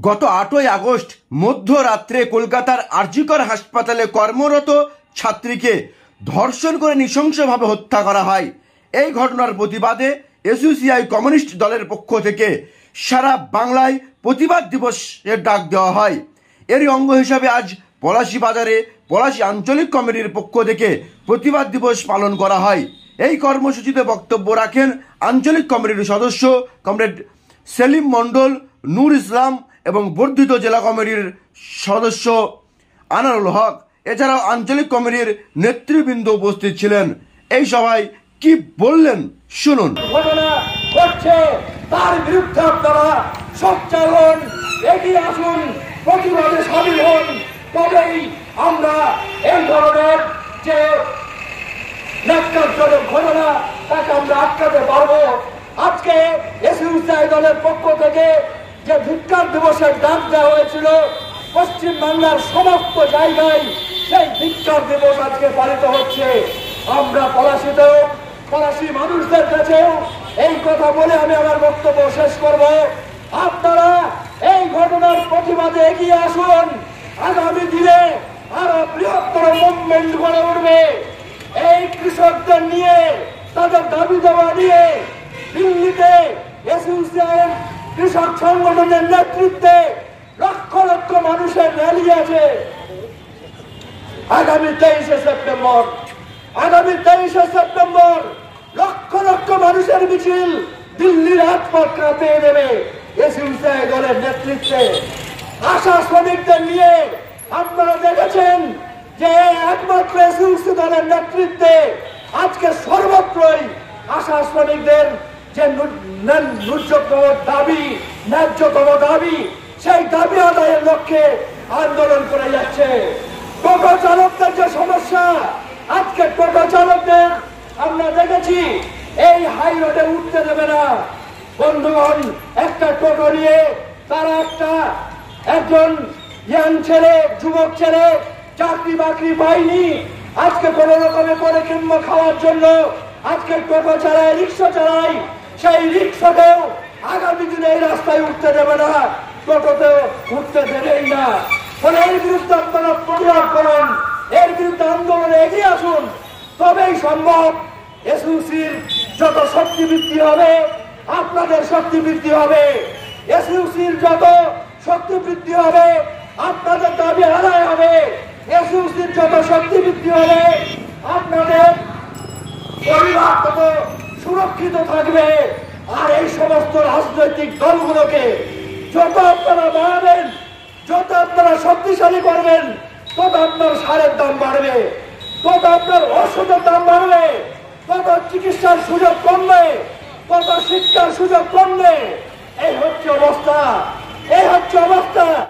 গত 8ই আগস্ট মধ্যরাত্রে কলকাতার আরজিকর হাসপাতালে কর্মরত ছাত্রীকে ধর্ষণ করে নৃশংসভাবে হত্যা করা হয়। এই ঘটনার প্রতিবাদে এসইউসিআই কমিউনিস্ট দলের পক্ষ থেকে সারা বাংলায় প্রতিবাদ দিবসের ডাক দেওয়া হয়। এরই অঙ্গ হিসাবে আজ পলাশী বাজারে পলাশী আঞ্চলিক কমিটির পক্ষ থেকে প্রতিবাদ দিবস পালন করা হয়। এই কর্মসূচিতে বক্তব্য রাখেন আঞ্চলিক কমিটির সদস্য কমরেড সেলিম মণ্ডল, নূর ইসলাম এবং বর্ধিত জেলা কমিটির সদস্য আনারুল হক। এছাড়াও আঞ্চলিক কমিটির নেতৃবৃন্দ উপস্থিত ছিলেন। এই সভায় কি বললেন শুনুন। ঘটনা ঘটছে, তার বিরুদ্ধে আপনারা সোচ্চার হন, এগিয়ে আসুন, প্রতিবাদে সামিল হন। তবেই আমরা এই ধরনের যে ন্যাক্কারজনক ঘটনা তাকে আমরা আটকাতে পারবো। আজকে এসইউসিআই দলের পক্ষ থেকে যে ধিক্কার দিবসের ডাক দেওয়া হয়েছিল পশ্চিম বাংলার সমস্ত জায়গায়, সেই ধিক্কার দিবস আজকে পালিত হচ্ছে। আমরা পলাশীতেও, পলাশী মানুষদের কাছেও এই কথা বলে আমি আমার বক্তব্য শেষ করব। আপনারা এই ঘটনার প্রতিবাদে এগিয়ে আসুন। আগামী দিনে আরো বৃহত্তর মুভমেন্ট গড়ে উঠবে। এই কৃষকদের নিয়ে, তাদের দাবি দেওয়া নিয়ে দিল্লিতে এসইউসিআই কৃষক সংগঠনের নেতৃত্বে লক্ষ লক্ষ মানুষের র্যালি আছে আগামী 23শে সেপ্টেম্বর। লক্ষ লক্ষ মানুষের মিছিল দিল্লির রাজপথ কাঁপিয়ে দেবে এসইউসিআই দলের নেতৃত্বে। আশা শ্রমিকদের নিয়ে আপনারা দেখেছেন যে একমাত্র এসইউসি দলের নেতৃত্বে আজকে সর্বত্রই আশা শ্রমিকদের যে ন্যায্যতম দাবি, সেই দাবি আদায়ের লক্ষ্যে আন্দোলন করে যাচ্ছে। টোটো চালকদের যে সমস্যা, আজকে টোটো চালকদের আমরা দেখেছি এই হাই রোডে উঠতে দেবে না। বন্ধুগণ, একটা টোটো নিয়ে তারা একজন ইয়াং ছেলে, যুবক ছেলে চাকরি বাকরি পায়নি, আজকে কোন রকমে করে কিংবা খাওয়ার জন্য আজকে টোটো চালায়, রিক্সা চালায়। সেই রিক্সাতেও আগামী দিনে এই রাস্তায় উঠতে দেবে না, টোটোতেও উঠতে দেবেই না। ফলে এর বিরুদ্ধে আপনারা প্রতিবাদ করুন, এর বিরুদ্ধে আন্দোলনে এগিয়ে আসুন। তবেই সম্ভব। এসইউসির যত শক্তি বৃদ্ধি হবে, আপনাদের শক্তি বৃদ্ধি হবে। এসইউসির যত শক্তি বৃদ্ধি হবে, আপনাদের দাবি আদায় হবে। এসইউসির যত শক্তি বৃদ্ধি হবে, আপনাদের পরিবার তত সুরক্ষিত থাকবে। আর এই সমস্ত রাজনৈতিক দলগুলোকে যত আপনারা বাড়াবেন, যত আপনারা শক্তিশালী করবেন, তত আপনার সারের দাম বাড়বে, তত আপনার ওষুধের দাম বাড়বে, তত চিকিৎসার সুযোগ কমবে, তত শিক্ষার সুযোগ কমবে। এই হচ্ছে অবস্থা।